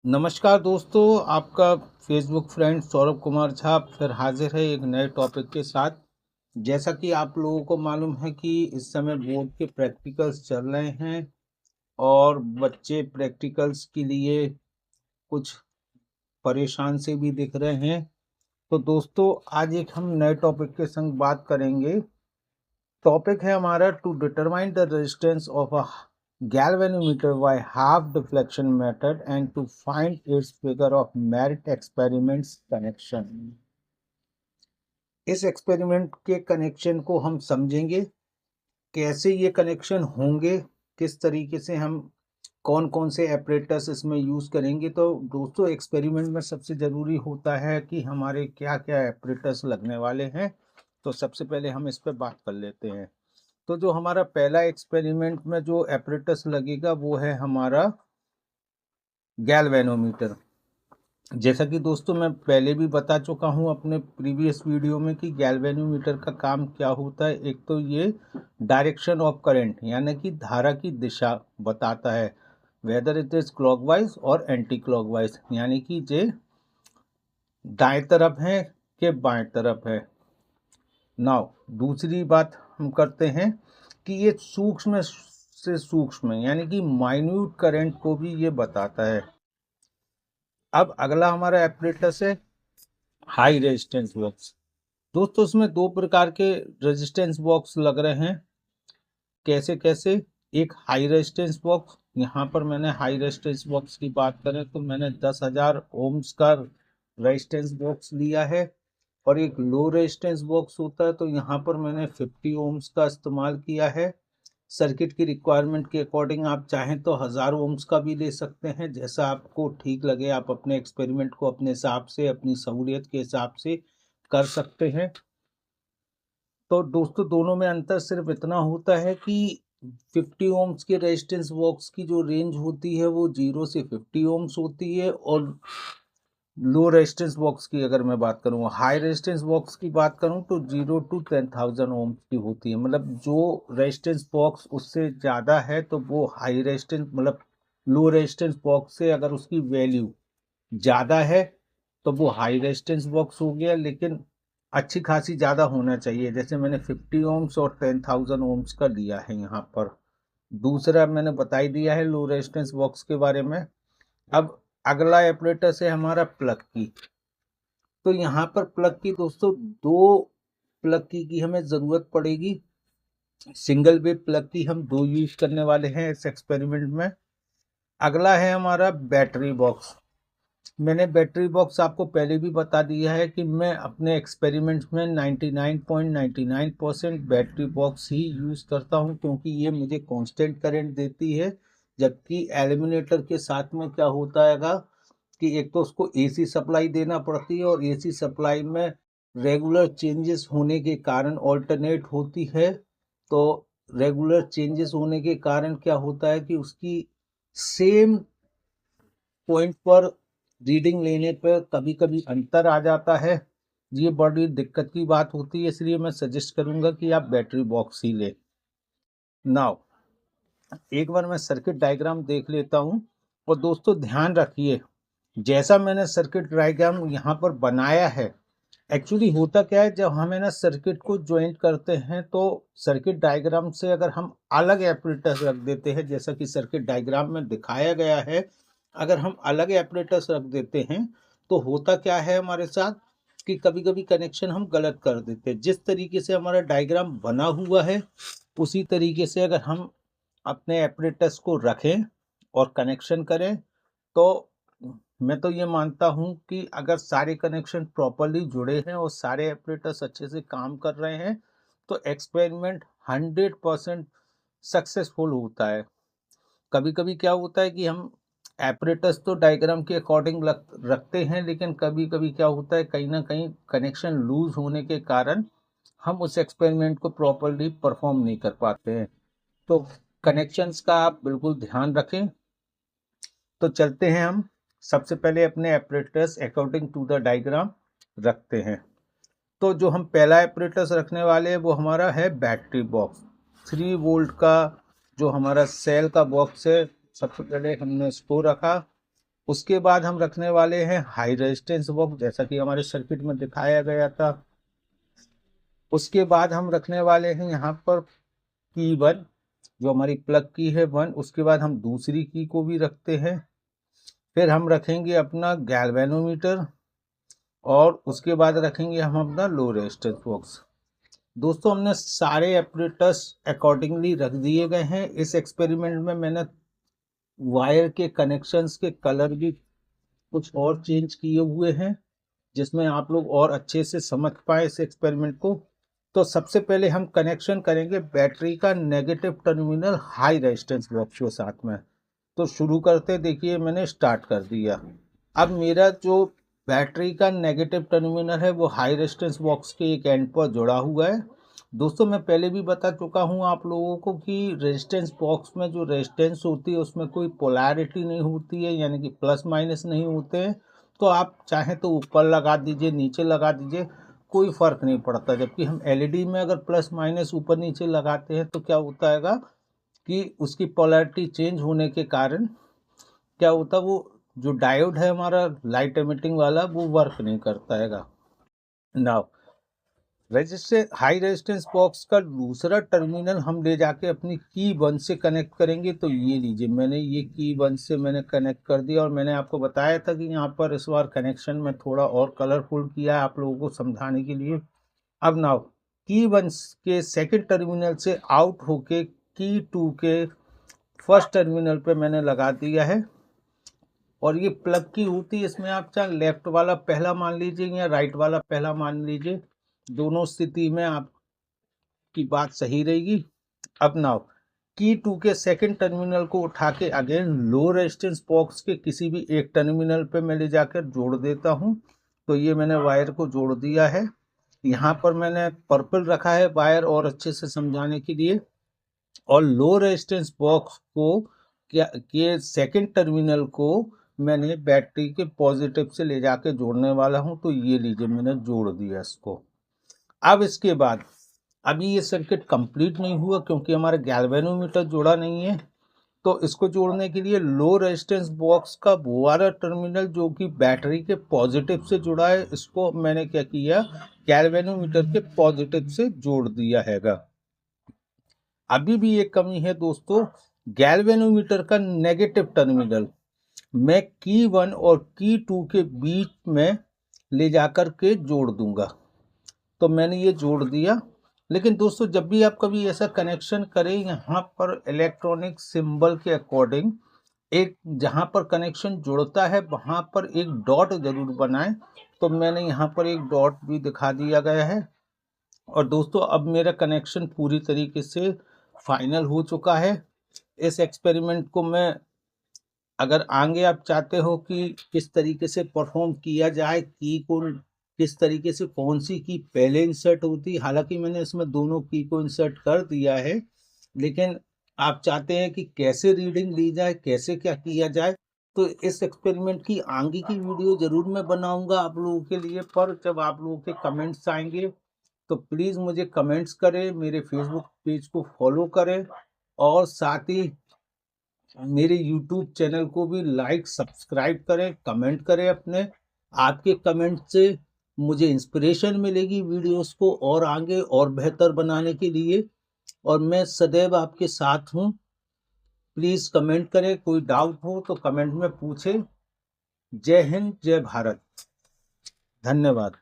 नमस्कार दोस्तों, आपका फेसबुक फ्रेंड सौरभ कुमार झा फिर हाजिर है एक नए टॉपिक के साथ। जैसा कि आप लोगों को मालूम है कि इस समय बोर्ड के प्रैक्टिकल्स चल रहे हैं और बच्चे प्रैक्टिकल्स के लिए कुछ परेशान से भी दिख रहे हैं। तो दोस्तों, आज एक हम नए टॉपिक के संग बात करेंगे। टॉपिक है हमारा to determine the resistance of a galvanometer by half deflection method and to find its figure of merit experiments connection। इस एक्सपेरिमेंट के कनेक्शन को हम समझेंगे, कैसे ये कनेक्शन होंगे, किस तरीके से हम कौन कौन से एपरेटस इसमें यूज़ करेंगे। तो दोस्तों, एक्सपेरिमेंट में सबसे ज़रूरी होता है कि हमारे क्या क्या एपरेटस लगने वाले हैं। तो सबसे पहले हम इस पर बात कर लेते हैं। तो जो हमारा पहला एक्सपेरिमेंट में जो एपरेटस लगेगा वो है हमारा गैल्वेनोमीटर। जैसा कि दोस्तों मैं पहले भी बता चुका हूं अपने प्रीवियस वीडियो में कि गैल्वेनोमीटर का काम क्या होता है। एक तो ये डायरेक्शन ऑफ करंट यानी कि धारा की दिशा बताता है, वेदर इट इज क्लॉकवाइज और एंटी क्लॉकवाइज, यानी कि ये दाएं तरफ है कि बाएं तरफ है। नाउ दूसरी बात हम करते हैं कि ये सूक्ष्म से सूक्ष्म यानी कि माइन्यूट करंट को भी ये बताता है। अब अगला हमारा एपरेटस है हाई रेजिस्टेंस बॉक्स। दोस्तों, इसमें दो प्रकार के रेजिस्टेंस बॉक्स लग रहे हैं। कैसे कैसे? एक हाई रेजिस्टेंस बॉक्स, यहाँ पर मैंने हाई रेजिस्टेंस बॉक्स की बात करें तो मैंने 10,000 ओम्स का रेजिस्टेंस बॉक्स लिया है। और एक लो रेजिस्टेंस बॉक्स होता है तो यहाँ पर मैंने 50 ओम्स का इस्तेमाल किया है। सर्किट की रिक्वायरमेंट के अकॉर्डिंग आप चाहें तो 1000 ओम्स का भी ले सकते हैं, जैसा आपको ठीक लगे। आप अपने एक्सपेरिमेंट को अपने हिसाब से, अपनी सहूलियत के हिसाब से कर सकते हैं। तो दोस्तों, दोनों में अंतर सिर्फ इतना होता है कि 50 ओम्स के रेजिस्टेंस बॉक्स की जो रेंज होती है वो 0 से 50 ओम्स होती है, और लो रेजिस्टेंस बॉक्स की अगर मैं बात करूँ, हाई रेजिस्टेंस बॉक्स की बात करूँ तो 0 to 10,000 ओम्स की होती है। मतलब जो रेजिस्टेंस बॉक्स उससे ज़्यादा है तो वो हाई रेजिस्टेंस, मतलब लो रेजिस्टेंस बॉक्स से अगर उसकी वैल्यू ज़्यादा है तो वो हाई रेजिस्टेंस बॉक्स हो गया, लेकिन अच्छी खासी ज़्यादा होना चाहिए। जैसे मैंने 50 ओम्स और 10,000 ओम्स का लिया है यहाँ पर। दूसरा मैंने बता ही दिया है लो रेजिस्टेंस बॉक्स के बारे में। अब अगला एपरेटस है हमारा प्लग की। तो यहाँ पर प्लग की दोस्तों दो प्लग की हमें ज़रूरत पड़ेगी। सिंगल वे प्लग की हम दो यूज करने वाले हैं इस एक्सपेरिमेंट में। अगला है हमारा बैटरी बॉक्स। मैंने बैटरी बॉक्स आपको पहले भी बता दिया है कि मैं अपने एक्सपेरिमेंट्स में 99.99% बैटरी बॉक्स ही यूज़ करता हूं, क्योंकि ये मुझे कांस्टेंट करंट देती है। जबकि एलिमिनेटर के साथ में क्या होता है कि एक तो उसको एसी सप्लाई देना पड़ती है, और एसी सप्लाई में रेगुलर चेंजेस होने के कारण ऑल्टरनेट होती है। तो रेगुलर चेंजेस होने के कारण क्या होता है कि उसकी सेम पॉइंट पर रीडिंग लेने पर कभी कभी अंतर आ जाता है। ये बड़ी दिक्कत की बात होती है, इसलिए मैं सजेस्ट करूंगा कि आप बैटरी बॉक्स ही लें। नाउ एक बार मैं सर्किट डायग्राम देख लेता हूं। और दोस्तों ध्यान रखिए, जैसा मैंने सर्किट डायग्राम यहाँ पर बनाया है, एक्चुअली होता क्या है, जब हम है ना सर्किट को ज्वाइंट करते हैं तो सर्किट डायग्राम से अगर हम अलग एपरेटस रख देते हैं, जैसा कि सर्किट डायग्राम में दिखाया गया है, अगर हम अलग एपरेटस रख देते हैं तो होता क्या है हमारे साथ कि कभी कभी कनेक्शन हम गलत कर देते हैं। जिस तरीके से हमारा डायग्राम बना हुआ है उसी तरीके से अगर हम अपने एपरेटस को रखें और कनेक्शन करें तो मैं तो ये मानता हूं कि अगर सारे कनेक्शन प्रॉपरली जुड़े हैं और सारे ऑपरेटर्स अच्छे से काम कर रहे हैं तो एक्सपेरिमेंट 100% सक्सेसफुल होता है। कभी कभी क्या होता है कि हम ऑपरेटर्स तो डायग्राम के अकॉर्डिंग रखते हैं, लेकिन कभी कभी क्या होता है, कहीं ना कहीं कनेक्शन लूज होने के कारण हम उस एक्सपेरिमेंट को प्रॉपरली परफॉर्म नहीं कर पाते हैं। तो कनेक्शंस का आप बिल्कुल ध्यान रखें। तो चलते हैं, हम सबसे पहले अपने apparatus according to the diagram रखते हैं। तो जो हम पहला एपरेटस रखने वाले हैं वो हमारा है बैटरी बॉक्स। 3 वोल्ट का जो हमारा सेल का बॉक्स है, सबसे पहले हमने इसको रखा। उसके बाद हम रखने वाले हैं हाई रेजिस्टेंस बॉक्स, जैसा कि हमारे सर्किट में दिखाया गया था। उसके बाद हम रखने वाले हैं यहाँ पर की 1, जो हमारी प्लग की है 1। उसके बाद हम दूसरी की को भी रखते हैं। फिर हम रखेंगे अपना गैल्वेनोमीटर, और उसके बाद रखेंगे हम अपना लो रेजिस्टेंस बॉक्स। दोस्तों, हमने सारे एपरेटस अकॉर्डिंगली रख दिए गए हैं। इस एक्सपेरिमेंट में मैंने वायर के कनेक्शंस के कलर भी कुछ और चेंज किए हुए हैं, जिसमें आप लोग और अच्छे से समझ पाए इस एक्सपेरिमेंट को। तो सबसे पहले हम कनेक्शन करेंगे बैटरी का negative terminal high resistance box के साथ में। तो शुरू करते, देखिए मैंने स्टार्ट कर दिया। अब मेरा जो बैटरी का नेगेटिव टर्मिनल है वो हाई रेजिस्टेंस बॉक्स के एक एंड पर जुड़ा हुआ है। दोस्तों, मैं पहले भी बता चुका हूँ आप लोगों को कि रेजिस्टेंस बॉक्स में जो रेजिस्टेंस होती है उसमें कोई पोलैरिटी नहीं होती है, यानी कि प्लस माइनस नहीं होते हैं। तो आप चाहें तो ऊपर लगा दीजिए, नीचे लगा दीजिए, कोई फ़र्क नहीं पड़ता। जबकि हम एलईडी में अगर प्लस माइनस ऊपर नीचे लगाते हैं तो क्या होता है कि उसकी पोलैरिटी चेंज होने के कारण क्या होता है, वो जो डायोड है हमारा लाइट एमिटिंग वाला, वो वर्क नहीं करता हैगा। नाउ हाई रेजिस्टेंस बॉक्स का दूसरा टर्मिनल हम ले जाके अपनी की 1 से कनेक्ट करेंगे। तो ये लीजिए, मैंने ये की 1 से मैंने कनेक्ट कर दिया, और मैंने आपको बताया था कि यहाँ पर इस बार कनेक्शन में थोड़ा और कलरफुल किया है आप लोगों को समझाने के लिए। अब नाउ की 1 के सेकंड टर्मिनल से आउट होके की 2 के फर्स्ट टर्मिनल पे मैंने लगा दिया है। और ये प्लग की होती है, इसमें आप चाहे लेफ्ट वाला पहला मान लीजिए या राइट वाला पहला मान लीजिए, दोनों स्थिति में आपकी बात सही रहेगी। अब नाउ की 2 के सेकंड टर्मिनल को उठा के अगेन लो रेजिस्टेंस बॉक्स के किसी भी एक टर्मिनल पे मैं ले जाकर जोड़ देता हूँ। तो ये मैंने वायर को जोड़ दिया है। यहाँ पर मैंने पर्पल रखा है वायर और अच्छे से समझाने के लिए। और लो रेजिस्टेंस बॉक्स को के सेकंड टर्मिनल को मैंने बैटरी के पॉजिटिव से ले जाके जोड़ने वाला हूं। तो ये लीजिए, मैंने जोड़ दिया इसको। अब इसके बाद अभी ये सर्किट कंप्लीट नहीं हुआ क्योंकि हमारा गैल्वेनोमीटर जुड़ा नहीं है। तो इसको जोड़ने के लिए लो रेजिस्टेंस बॉक्स का वो वाला टर्मिनल जो कि बैटरी के पॉजिटिव से जुड़ा है, इसको मैंने क्या किया, गैल्वेनोमीटर के पॉजिटिव से जोड़ दिया हैगा। अभी भी एक कमी है दोस्तों, गैल्वेनोमीटर का नेगेटिव टर्मिनल मैं की 1 और की 2 के बीच में ले जाकर के जोड़ दूंगा। तो मैंने ये जोड़ दिया। लेकिन दोस्तों, जब भी आप कभी ऐसा कनेक्शन करें, यहाँ पर इलेक्ट्रॉनिक सिंबल के अकॉर्डिंग एक जहाँ पर कनेक्शन जुड़ता है वहाँ पर एक डॉट जरूर बनाएं। तो मैंने यहाँ पर एक डॉट भी दिखा दिया गया है। और दोस्तों, अब मेरा कनेक्शन पूरी तरीके से फाइनल हो चुका है। इस एक्सपेरिमेंट को मैं, अगर आगे आप चाहते हो कि किस तरीके से परफॉर्म किया जाए, की को किस तरीके से कौन सी की पहले इंसर्ट होती, हालांकि मैंने इसमें दोनों की को इंसर्ट कर दिया है, लेकिन आप चाहते हैं कि कैसे रीडिंग ली जाए, कैसे क्या किया जाए, तो इस एक्सपेरिमेंट की आगे की वीडियो जरूर मैं बनाऊंगा आप लोगों के लिए। पर जब आप लोगों के कमेंट्स आएंगे तो प्लीज़ मुझे कमेंट्स करें, मेरे फेसबुक पेज को फॉलो करें, और साथ ही मेरे यूट्यूब चैनल को भी लाइक सब्सक्राइब करें, कमेंट करें अपने। आपके कमेंट से मुझे इंस्पिरेशन मिलेगी वीडियोस को और आगे और बेहतर बनाने के लिए, और मैं सदैव आपके साथ हूँ। प्लीज़ कमेंट करें, कोई डाउट हो तो कमेंट में पूछें। जय हिंद, जय भारत, धन्यवाद।